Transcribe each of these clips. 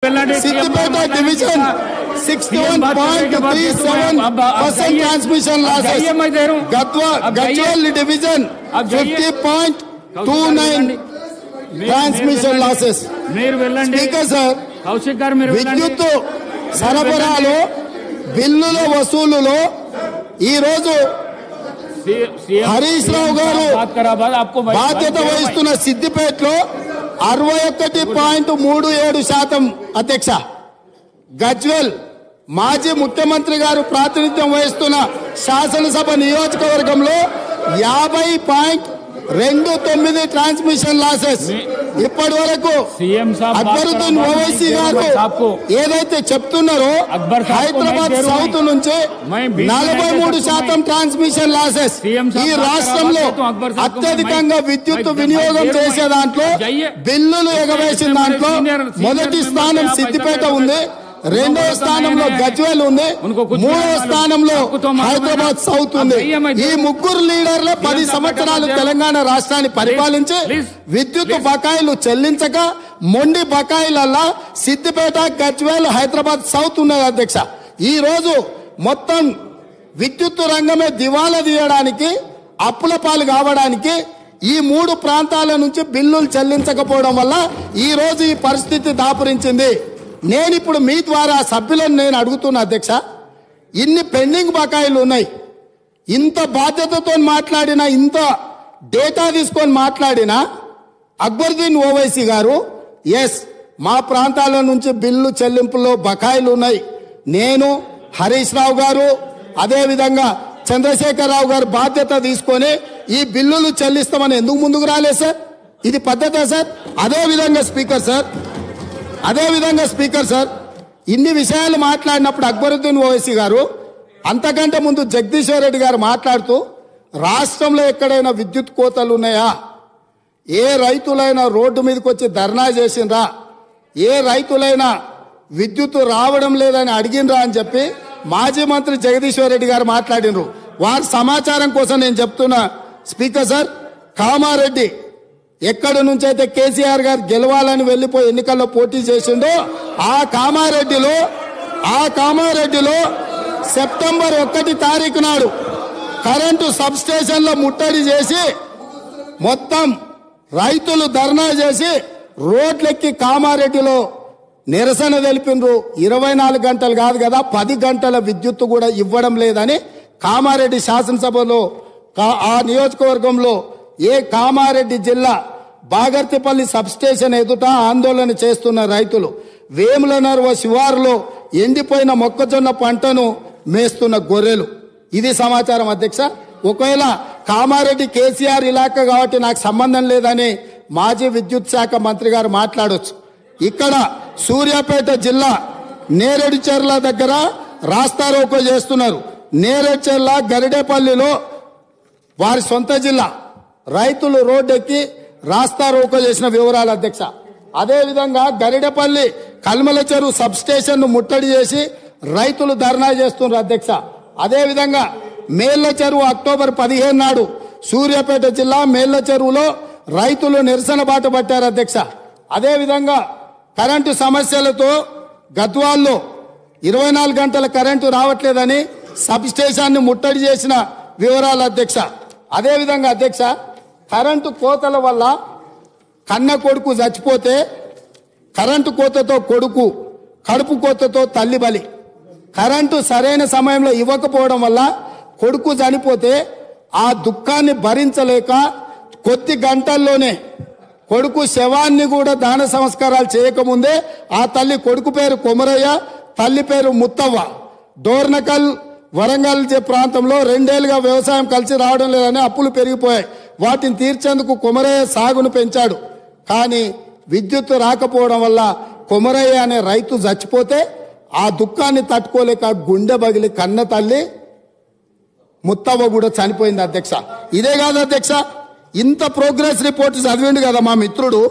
Siddipeta division 61.37% transmission losses. Gadwal division 50.29 transmission losses. Speaker sir, విద్యుత్ సరఫరాలో బిల్లుల వసూలులో ఈ రోజు హరీష్ రావు గారు బాధ్యత వహిస్తున్న సిద్దిపేటలో 61.37% అధ్యక్ష. గజ్వేల్ మాజీ ముఖ్యమంత్రి గారు ప్రాతినిధ్యం వహిస్తున్న శాసనసభ నియోజకవర్గంలో 50.29 ట్రాన్స్మిషన్ లాసెస్. ఇప్పటి వరకు అక్బరుద్దీన్ ఓవైసీ గారు ఏదైతే చెప్తున్నారో హైదరాబాద్ సౌత్ నుంచి 43% ట్రాన్స్మిషన్ లాసెస్. ఈ రాష్ట్రంలో అత్యధికంగా విద్యుత్ వినియోగం చేసే దాంట్లో బిల్లులు ఎగవేసిన దాంట్లో మొదటి స్థానం సిద్దిపేట ఉంది, రెండవ స్థానంలో గజ్వేల్ ఉంది, మూడవ స్థానంలో హైదరాబాద్ సౌత్ ఉంది. ఈ ముగ్గురు లీడర్లు 10 సంవత్సరాలు తెలంగాణ రాష్ట్రాన్ని పరిపాలించి విద్యుత్ బకాయిలు చెల్లించక మొండి బకాయిలల్లా సిద్దిపేట, గజ్వేల్, హైదరాబాద్ సౌత్ ఉన్నది అధ్యక్ష. ఈ రోజు మొత్తం విద్యుత్ రంగమే దివాలా తీయడానికి, అప్పుల పాలు కావడానికి ఈ 3 ప్రాంతాల నుంచి బిల్లులు చెల్లించకపోవడం వల్ల ఈ రోజు ఈ పరిస్థితి దాపురించింది. నేను ఇప్పుడు మీ ద్వారా సభ్యులను నేను అడుగుతున్నా అధ్యక్ష, ఇన్ని పెండింగ్ బకాయిలు ఉన్నాయి, ఇంత బాధ్యతతో మాట్లాడినా, ఇంత డేటా తీసుకొని మాట్లాడినా అక్బరుద్దీన్ ఓవైసీ గారు ఎస్ మా ప్రాంతాల నుంచి బిల్లు చెల్లింపులో బకాయిలు ఉన్నాయి, నేను హరీష్ రావు గారు అదేవిధంగా చంద్రశేఖరరావు గారు బాధ్యత తీసుకొని ఈ బిల్లులు చెల్లిస్తామని ఎందుకు ముందుకు రాలేదు సార్? ఇది పద్ధతే సార్? అదేవిధంగా స్పీకర్ సార్ ఇన్ని విషయాలు మాట్లాడినప్పుడు అక్బరుద్దీన్ ఓవైసీ గారు అంతకంటే ముందు జగదీశ్వర్ రెడ్డి గారు మాట్లాడుతూ రాష్ట్రంలో ఎక్కడైనా విద్యుత్ కోతలు ఉన్నాయా, ఏ రైతులైనా రోడ్డు మీదకి వచ్చి ధర్నా చేసిండ్రా, ఏ రైతులైనా విద్యుత్ రావడం లేదని అడిగినరా అని చెప్పి మాజీ మంత్రి జగదీశ్వర్ రెడ్డి గారు మాట్లాడినరు. వారి సమాచారం కోసం నేను చెప్తున్నా స్పీకర్ సార్, కామారెడ్డి ఎక్కడి నుంచి అయితే కేసీఆర్ గారు గెలవాలని వెళ్లిపోయి ఎన్నికల్లో పోటీ చేసిండో ఆ కామారెడ్డిలో సెప్టెంబర్ 1 తారీఖు నాడు కరెంటు సబ్ స్టేషన్లో ముట్టడి చేసి మొత్తం రైతులు ధర్నా చేసి రోడ్లెక్కి కామారెడ్డిలో నిరసన తెలిపినరు. 24 గంటలు కాదు కదా, 10 గంటల విద్యుత్తు కూడా ఇవ్వడం లేదని కామారెడ్డి శాసనసభలో ఆ నియోజకవర్గంలో కామారెడ్డి జిల్లా బాగర్తిపల్లి సబ్ స్టేషన్ ఎదుట ఆందోళన చేస్తున్న రైతులు వేములనర్వ శివారులో ఎండిపోయిన మొక్కజొన్న పంటను మేస్తున్న గొర్రెలు. ఇది సమాచారం అధ్యక్ష. ఒకవేళ కామారెడ్డి కేసీఆర్ ఇలాకా కాబట్టి నాకు సంబంధం లేదని మాజీ విద్యుత్ శాఖ మంత్రి గారు మాట్లాడొచ్చు. ఇక్కడ సూర్యాపేట జిల్లా నేరేడుచెర్ల దగ్గర రాస్తారోకో చేస్తున్నారు. నేరేడుచెర్ల గరిడేపల్లిలో వారి సొంత జిల్లా రైతులు రోడ్డెక్కి రాస్తారోకో చేసిన వివరాలు అధ్యక్ష. అదేవిధంగా గరిడేపల్లి కల్మల చెరువు సబ్ స్టేషన్ ను ముట్టడి చేసి రైతులు ధర్నా చేస్తున్నారు అధ్యక్ష. అదేవిధంగా మేళ్ల చెరువు అక్టోబర్ 15 నాడు సూర్యాపేట జిల్లా మేళ్ల చెరువులో రైతులు నిరసన బాట పట్టారు అధ్యక్ష. అదేవిధంగా కరెంటు సమస్యలతో గద్వాల్లో 24 గంటల కరెంటు రావట్లేదని సబ్ స్టేషన్ ని ముట్టడి చేసిన వివరాలు అధ్యక్ష. అదేవిధంగా అధ్యక్ష, కరెంటు కోతల వల్ల కన్న కొడుకు చచ్చిపోతే కరెంటు కోతతో కొడుకు, కడుపు కోతతో తల్లి బలి. కరెంటు సరైన సమయంలో ఇవ్వకపోవడం వల్ల కొడుకు చనిపోతే ఆ దుఃఖాన్ని భరించలేక కొద్ది గంటల్లోనే కొడుకు శవాన్ని కూడా దాన సంస్కారాలు చేయకముందే ఆ తల్లి, కొడుకు పేరు కొమరయ్య, తల్లి పేరు ముత్తవ్వ, డోర్నకల్ వరంగల్ ప్రాంతంలో 2 ఏళ్లుగా వ్యవసాయం కలిసి రావడం లేదని అప్పులు పెరిగిపోయాయి. వాటిని తీర్చేందుకు కొమరయ్య సాగును పెంచాడు. కానీ విద్యుత్ రాకపోవడం వల్ల కొమరయ్య అనే రైతు చచ్చిపోతే ఆ దుఃఖాన్ని తట్టుకోలేక గుండె బగిలి కన్న తల్లి ముత్తవ్వ కూడా చనిపోయింది అధ్యక్ష. ఇదే కాదు అధ్యక్ష, ఇంత ప్రోగ్రెస్ రిపోర్ట్ చదివిండు కదా మా మిత్రుడు.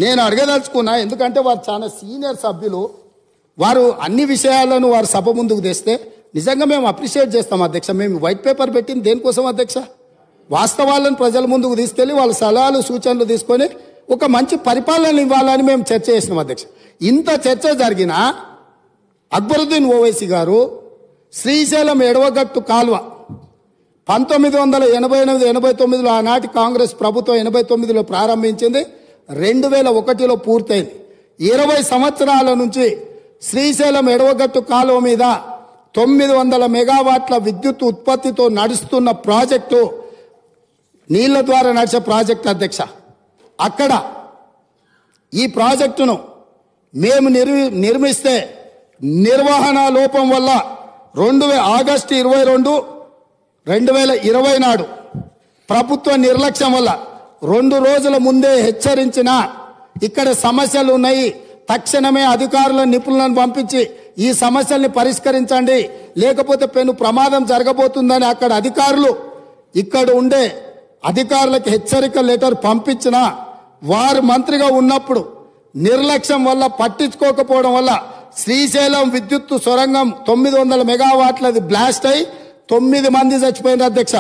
నేను అడగదలుచుకున్నా, ఎందుకంటే వారు చాలా సీనియర్ సభ్యులు, వారు అన్ని విషయాలను వారు సభ ముందుకు తెస్తే నిజంగా మేము అప్రిషియేట్ చేస్తాం అధ్యక్ష. మేము వైట్ పేపర్ పెట్టింది దేనికోసం అధ్యక్ష? వాస్తవాలను ప్రజల ముందుకు తీసుకెళ్లి వాళ్ళ సలహాలు సూచనలు తీసుకొని ఒక మంచి పరిపాలన ఇవ్వాలని మేము చర్చ చేసినాం అధ్యక్ష. ఇంత చర్చ జరిగినా అక్బరుద్దీన్ ఓవైసీ గారు శ్రీశైలం ఎడవగట్టు కాల్వ 1988-89లో ఆనాటి కాంగ్రెస్ ప్రభుత్వం 89లో ప్రారంభించింది, 2001లో పూర్తయింది. 20 సంవత్సరాల నుంచి శ్రీశైలం ఎడవగట్టు కాలువ మీద 900 మెగావాట్ల విద్యుత్ ఉత్పత్తితో నడుస్తున్న ప్రాజెక్టు నీళ్ల ద్వారా నడిచే ప్రాజెక్టు అధ్యక్ష. అక్కడ ఈ ప్రాజెక్టును మేము నిర్మిస్తే నిర్వహణ లోపం వల్ల ఆగస్టు 22, 2020 నాడు ప్రభుత్వ నిర్లక్ష్యం వల్ల 2 రోజుల ముందే హెచ్చరించిన ఇక్కడ సమస్యలు ఉన్నాయి, తక్షణమే అధికారుల నిపుణులను పంపించి ఈ సమస్యల్ని పరిష్కరించండి, లేకపోతే పెను ప్రమాదం జరగబోతుందని అక్కడ అధికారులు ఇక్కడ ఉండే అధికారులకు హెచ్చరిక లెటర్ పంపించిన వారు మంత్రిగా ఉన్నప్పుడు నిర్లక్ష్యం వల్ల పట్టించుకోకపోవడం వల్ల శ్రీశైలం విద్యుత్ సొరంగం 900 మెగావాట్లది బ్లాస్ట్ అయి 9 మంది చచ్చిపోయినారు అధ్యక్ష.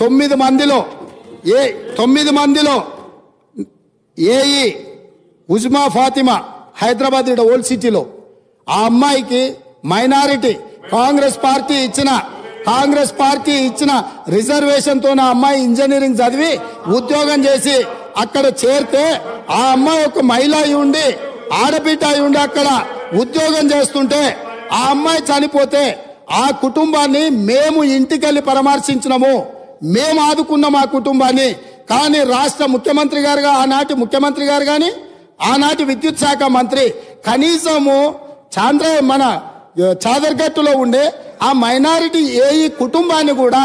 9 మందిలో ఏఈ ఉజ్మా ఫాతిమా హైదరాబాద్ ఓల్డ్ సిటీలో ఆ అమ్మాయికి మైనారిటీ కాంగ్రెస్ పార్టీ ఇచ్చిన రిజర్వేషన్ తో ఆ అమ్మాయి ఇంజనీరింగ్ చదివి ఉద్యోగం చేసి అక్కడ చేరితే ఆ అమ్మాయి ఒక మహిళ అయి ఉండి ఆడబిడ్డ అయి ఉండి అక్కడ ఉద్యోగం చేస్తుంటే ఆ అమ్మాయి చనిపోతే ఆ కుటుంబాన్ని మేము ఇంటికెళ్ళి పరామర్శించినాము, మేము ఆదుకున్నాం ఆ కుటుంబాన్ని. కానీ రాష్ట్ర ముఖ్యమంత్రి గారుగా ఆనాటి ముఖ్యమంత్రి గారు కానీ ఆనాటి విద్యుత్ శాఖ మంత్రి కనీసము మన చాదర్గట్టులో ఉండే ఆ మైనారిటీ ఏఈ కుటుంబాన్ని కూడా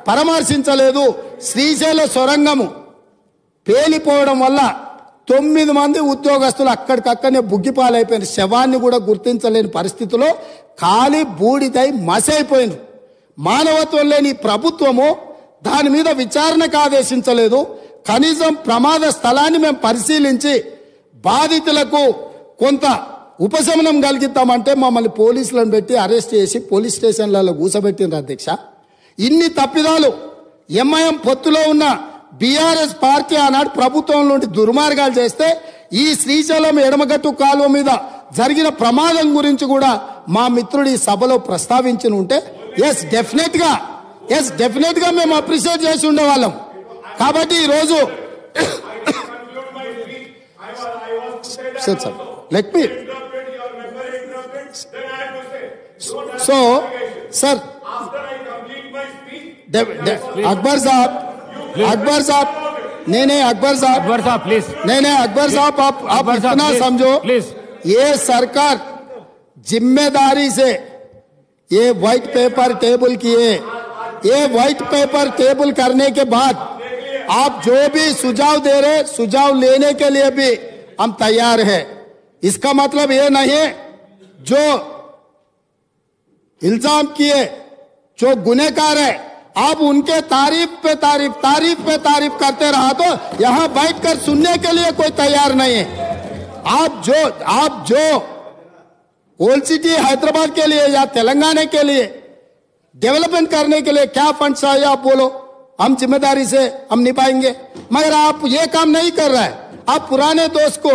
పరామర్శించలేదు. శ్రీశైల సొరంగము పేలిపోవడం వల్ల 9 మంది ఉద్యోగస్తులు అక్కడికక్కడనే బుగ్గిపాలైపోయిన శవాన్ని కూడా గుర్తించలేని పరిస్థితిలో ఖాళీ బూడిదై మసైపోయింది. మానవత్వం లేని ప్రభుత్వము దాని మీద విచారణకు ఆదేశించలేదు. కనీసం ప్రమాద స్థలాన్ని మేము పరిశీలించి బాధితులకు కొంత ఉపశమనం కలిగిద్దామంటే మమ్మల్ని పోలీసులను పెట్టి అరెస్ట్ చేసి పోలీస్ స్టేషన్లలో కూసబెట్టిండ్రు అధ్యక్ష. ఇన్ని తప్పిదాలు ఎంఐఎం పొత్తులో ఉన్న బీఆర్ఎస్ పార్టీ ఆనాడు ప్రభుత్వం నుండి దుర్మార్గాలు చేస్తే ఈ శ్రీశైలం ఎడమగట్టు కాలువ మీద జరిగిన ప్రమాదం గురించి కూడా మా మిత్రుడు ఈ సభలో ప్రస్తావించి ఉంటే ఎస్ డెఫినెట్ గా మేము అప్రిషియేట్ చేసి ఉండేవాళ్ళం. కాబట్టి ఈరోజు let me so sir Akbar साहब नहीं अकबर साहब प्लीज नहीं अकबर साहब आप इतना समझो प्लीज. ये सरकार जिम्मेदारी से ये व्हाइट पेपर टेबल किए, ये व्हाइट पेपर टेबल करने के बाद आप जो भी सुझाव दे रहे सुझाव लेने के लिए भी हम तैयार हैं. इसका मतलब ये नहीं जो इल्जाम किए जो गुनहगार है आप उनके तारीफ पे तारीफ करते रहा तो यहां बैठकर सुनने के लिए कोई तैयार नहीं है. आप जो ओल्ड सिटी हैदराबाद के लिए या तेलंगाना के लिए डेवलपमेंट करने के लिए क्या फंड चाहिए आप बोलो, हम जिम्मेदारी से हम निभाएंगे. मगर आप ये काम नहीं कर रहे हैं. आप पुराने दोस्त को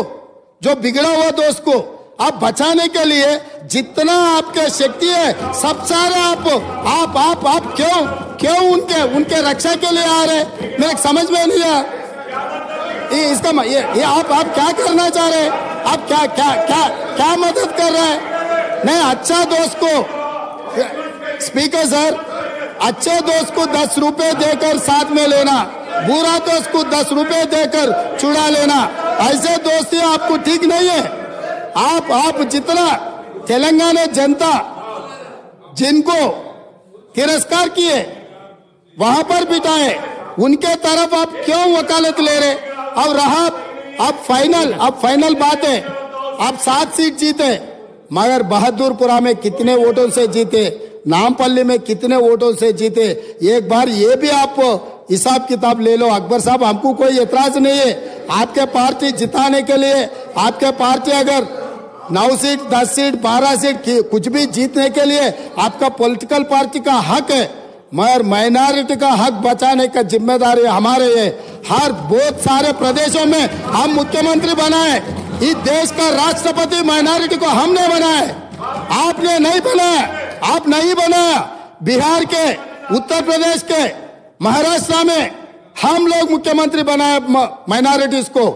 जो बिगड़ा हुआ दोस्त को आप बचाने के लिए जितना आपके शक्ति है सब सारे आप क्यों उनके रक्षा के लिए आ रहे, मेरे समझ में नहीं आया. इसका ये आप क्या करना चाह रहे हैं, आप क्या मदद कर रहे हैं. नहीं अच्छा दोस्त को स्पीकर सर अच्छे दोस्त को 10 रुपए देकर साथ में लेना, बुरा दोस्त को 10 रुपए देकर चुरा लेना, ऐसे दोस्ती आपको ठीक नहीं है. आप जितना तेलंगाना जनता जिनको तिरस्कार किए वहां पर बिठाए उनके तरफ आप क्यों वकालत ले रहे. और रहा अब फाइनल बात है, आप 7 सीट जीते मगर बहादुरपुरा में कितने वोटों से जीते, नामपल्ली में कितने वोटों से जीते, एक बार ये भी आप हिसाब किताब ले लो. अकबर साहब हमको कोई एतराज नहीं है, आपके पार्टी जिताने के लिए आपके पार्टी अगर 9 सीट 10 सीट 12 सीट कुछ भी जीतने के लिए आपका पॉलिटिकल पार्टी का हक है. मगर माइनॉरिटी का हक बचाने का जिम्मेदारी हमारे है। हर बहुत सारे प्रदेशों में हम मुख्यमंत्री बनाए, इस देश का राष्ट्रपति माइनॉरिटी को हमने बनाए, आपने नहीं बनाया, आप नहीं बनाया। बिहार के, उत्तर प्रदेश के, महाराष्ट्र में हम लोग मुख्यमंत्री बनाए माइनॉरिटीज को।